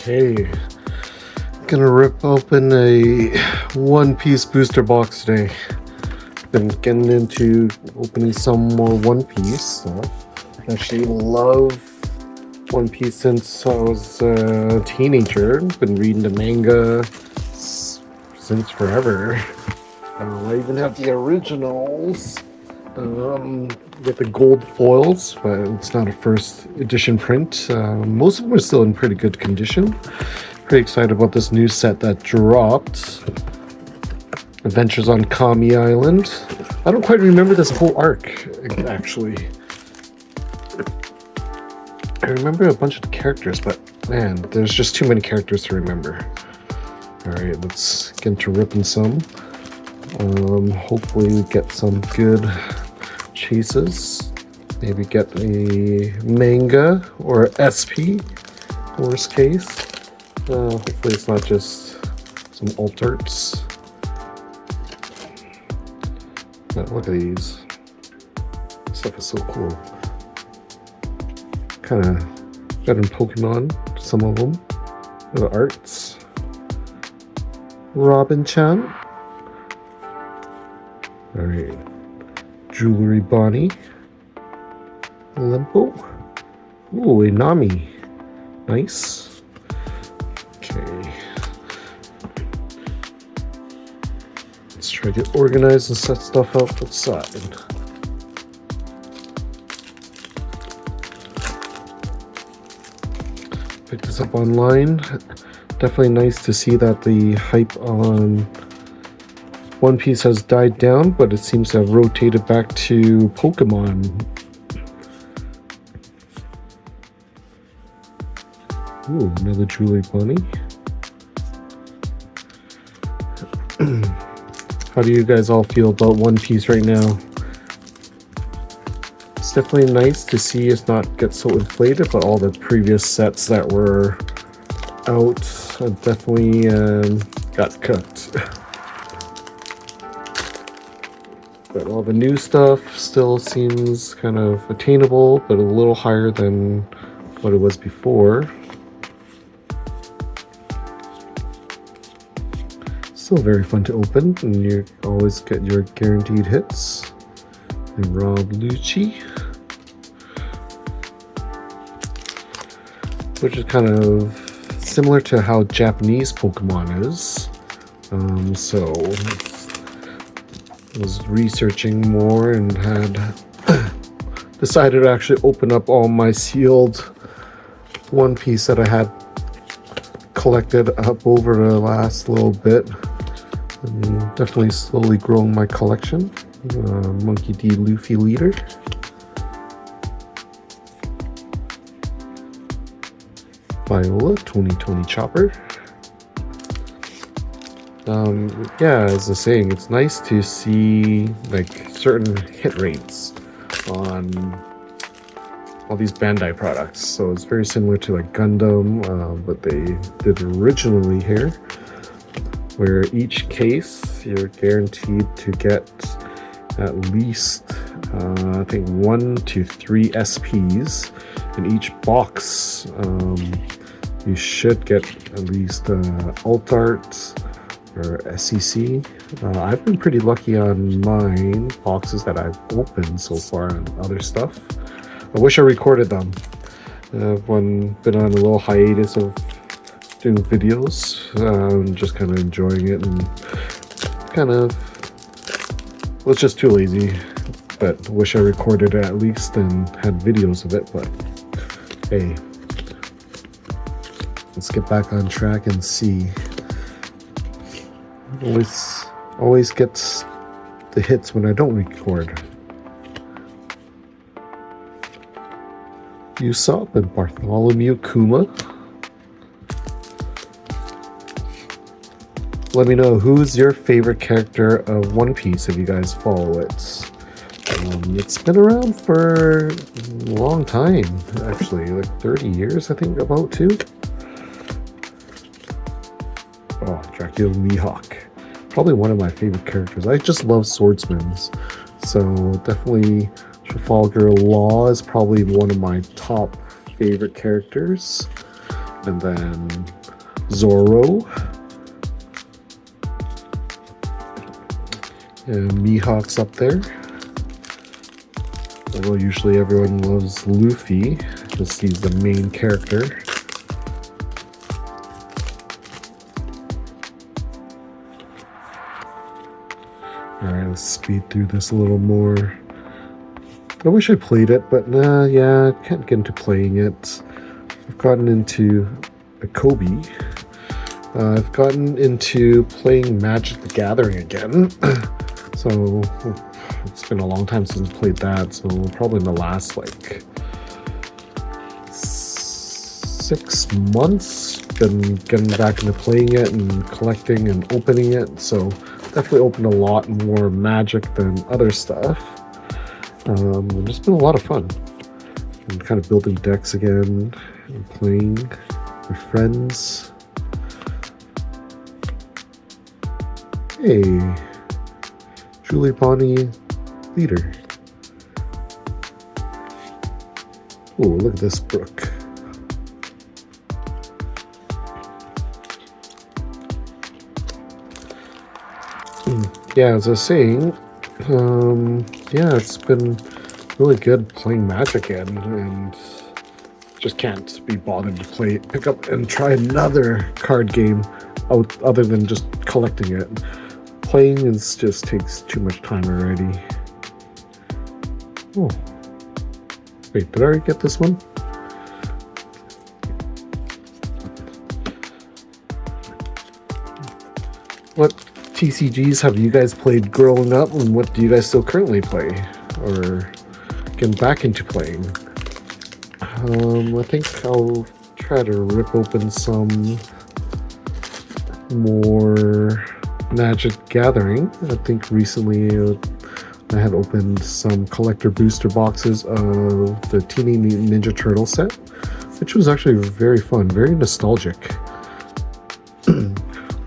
Okay, gonna rip open a One Piece booster box today. Been getting into opening some more One Piece stuff. Actually love One Piece since I was a teenager. Been reading the manga since forever. I even have the originals with the gold foils, but it's not a first edition print. Most of them are still in pretty good condition. Pretty excited about this new set that dropped. Adventures on Kami Island. I don't quite remember this whole arc, actually. I remember a bunch of the characters, but man, there's just too many characters to remember. Alright, let's get into ripping some. Hopefully we get some good chases. Maybe get a manga or SP, worst case. Hopefully it's not just some alterts. But look at these. This stuff is so cool. Kind of better than Pokemon, some of them. The arts. Robin-chan. Alright. Jewelry Bonnie. Limpo. Ooh, a Nami. Nice. Okay. Let's try to get organized and set stuff up outside. Picked this up online. Definitely nice to see that the hype on One Piece has died down, but it seems to have rotated back to Pokemon. Ooh, another Jewelry Bunny. How do you guys all feel about One Piece right now? It's definitely nice to see it not get so inflated, but all the previous sets that were out definitely got cut. But all the new stuff still seems kind of attainable, but a little higher than what it was before. Still very fun to open, and you always get your guaranteed hits. And Rob Lucci, which is kind of similar to how Japanese Pokemon is. So I was researching more and had decided to actually open up all my sealed One Piece that I had collected up over the last little bit. And definitely slowly growing my collection. Monkey D. Luffy leader. Viola 2020 Chopper. Yeah, as I was saying, it's nice to see like certain hit rates on all these Bandai products. So it's very similar to like Gundam, what they did originally here, where each case you're guaranteed to get at least I think 1 to 3 SPs in each box. You should get at least alt art or SEC. I've been pretty lucky on mine boxes that I've opened so far and other stuff. I wish I recorded them. I've been on a little hiatus of doing videos, just kind of enjoying it, and kind of was just too lazy. But wish I recorded it at least and had videos of it. But hey, let's get back on track and see. Always gets the hits when I don't record. Usopp and Bartholomew Kuma. Let me know who's your favorite character of One Piece if you guys follow it. It's been around for a long time, actually, like 30 years, I think, about too. Oh, Dracula Mihawk. Probably one of my favorite characters. I just love swordsmen. So definitely Trafalgar Law is probably one of my top favorite characters. and then Zoro, and Mihawk's up there. Although usually everyone loves Luffy because he's the main character. Alright, let's speed through this a little more. I wish I played it, but yeah, I can't get into playing it. I've gotten into a Kobe. I've gotten into playing Magic the Gathering again. So it's been a long time since I played that, so probably in the last like 6 months been getting back into playing it and collecting and opening it. So definitely opened a lot more Magic than other stuff. And it's been a lot of fun. I'm kind of building decks again and playing with friends. Hey, Julie Bonnie leader. Oh, look at this brook. Yeah, as I was saying, yeah, it's been really good playing Magic again, and just can't be bothered to pick up and try another card game out other than just collecting it. Playing just takes too much time already. Oh, wait, did I already get this one? What TCGs have you guys played growing up, and what do you guys still currently play or getting back into playing? I think I'll try to rip open some more Magic Gathering. I think recently I had opened some collector booster boxes of the Teenage Ninja Turtle set, which was actually very fun, very nostalgic.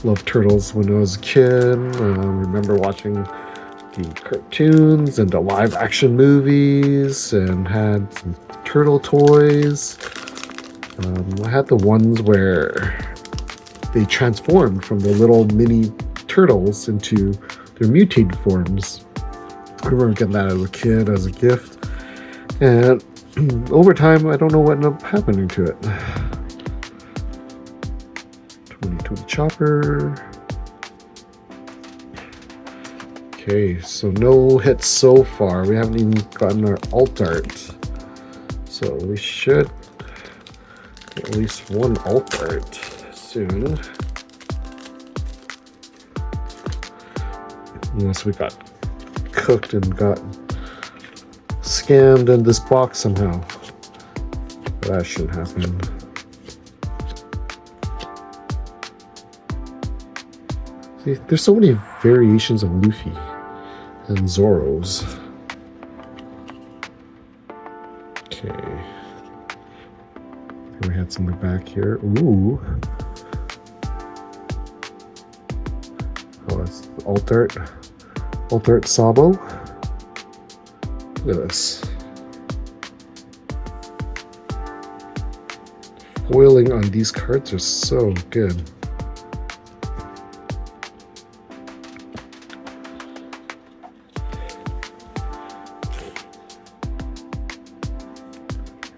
Loved Turtles when I was a kid. Remember watching the cartoons and the live action movies, and had some turtle toys. I had the ones where they transformed from the little mini turtles into their mutated forms. I remember getting that as a kid as a gift, and over time I don't know what ended up happening to it. 2020 Chopper. Okay, so no hits so far. We haven't even gotten our alt art, so we should get at least one alt art soon. Unless we got cooked and got scammed in this box somehow. But that shouldn't happen. See, there's so many variations of Luffy and Zoro's. Okay. We had something back here. Ooh. Oh, that's alt art. Alt art Sabo. Look at this. Foiling on these cards are so good.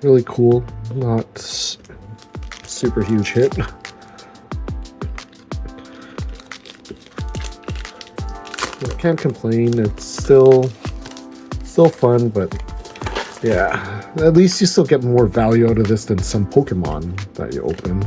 Really cool, not super huge hit. I can't complain. It's still fun, but yeah, at least you still get more value out of this than some Pokemon that you open.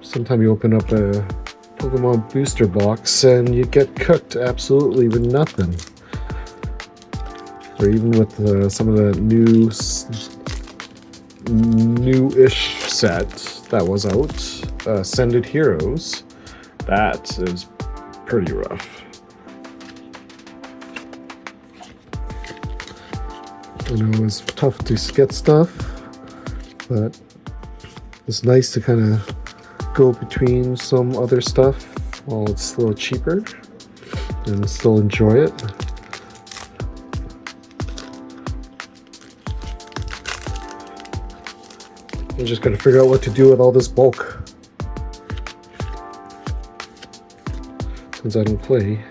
Sometimes you open up a Pokemon booster box and you get cooked absolutely with nothing. Or even with some of the new-ish set that was out, Ascended Heroes, that is pretty rough. I know it's tough to get stuff, but it's nice to kind of go between some other stuff while it's a little cheaper and still enjoy it. I'm just gonna figure out what to do with all this bulk since I don't play.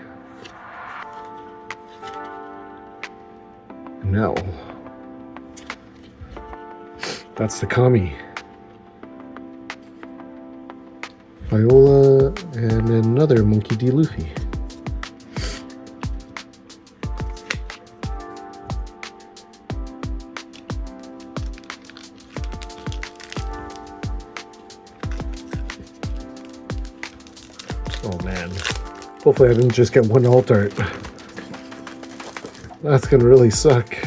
And now, that's the Kami. Viola and another Monkey D. Luffy. Oh man. Hopefully I didn't just get one alt art. That's gonna really suck.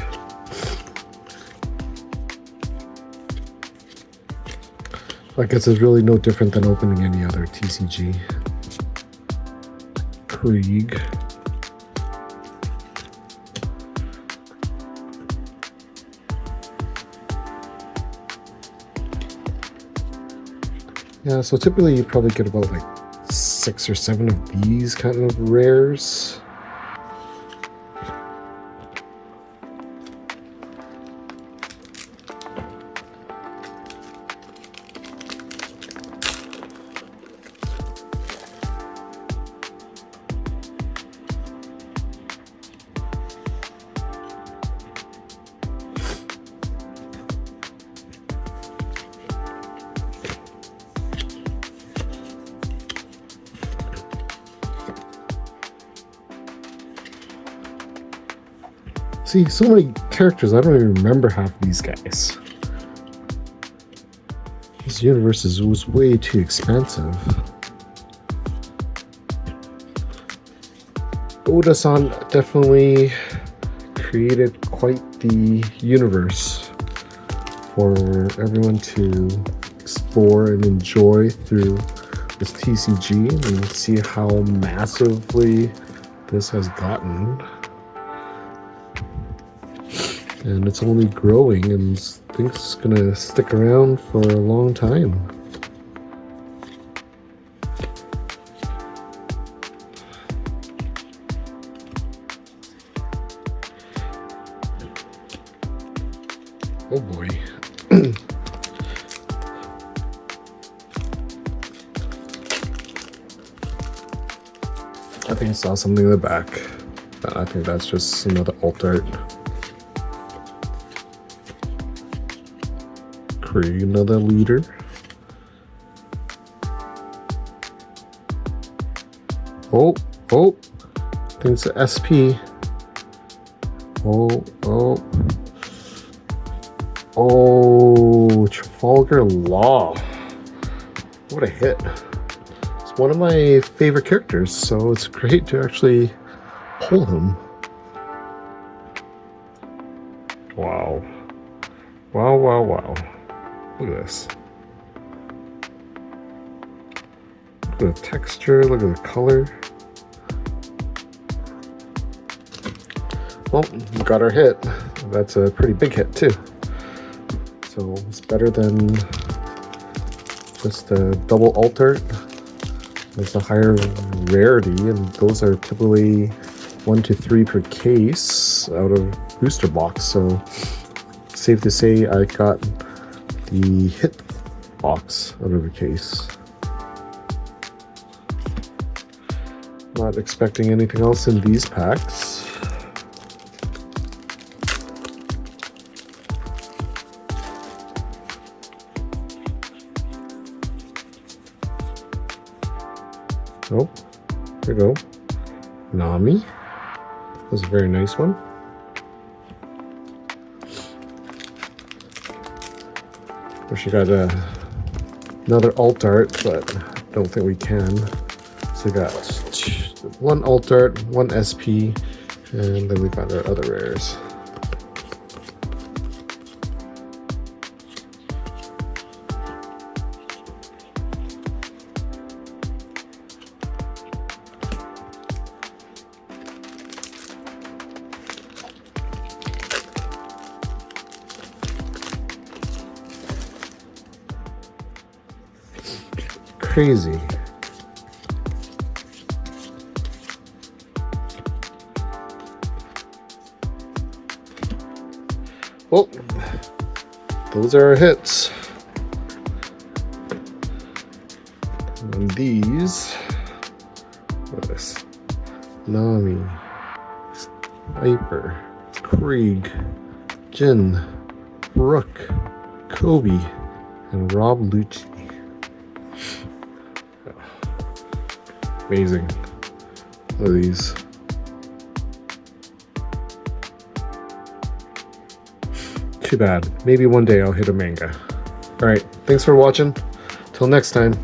I guess it's really no different than opening any other TCG. Krieg. Yeah, so typically you probably get about like 6 or 7 of these kind of rares. See, so many characters, I don't even remember half these guys. This universe was way too expansive. Oda-san definitely created quite the universe for everyone to explore and enjoy through this TCG and see how massively this has gotten. And it's only growing, and I think it's gonna stick around for a long time. Oh boy. I think I saw something in the back. I think that's just another alt art. Create another leader. Oh, I think it's an SP. Oh, Trafalgar Law. What a hit. It's one of my favorite characters, so it's great to actually pull him. Wow. Wow. Look at this. Look at the texture, look at the color. Well, we got our hit. That's a pretty big hit too. So it's better than just a double alt art. It's a higher rarity, and those are typically 1 to 3 per case out of booster box. So safe to say I got the hit box out of the case. Not expecting anything else in these packs. Oh, there we go. Nami. That's a very nice one. Wish you got another alt art, but I don't think we can. So we got 1 alt art, 1 SP, and then we got our other rares. crazy. Well, those are our hits. And these, what is this? Nami, Viper, Krieg, Jin, Rook, Kobe, and Rob Lucci. Amazing. Look at these. Too bad. Maybe one day I'll hit a manga. Alright, thanks for watching. Till next time.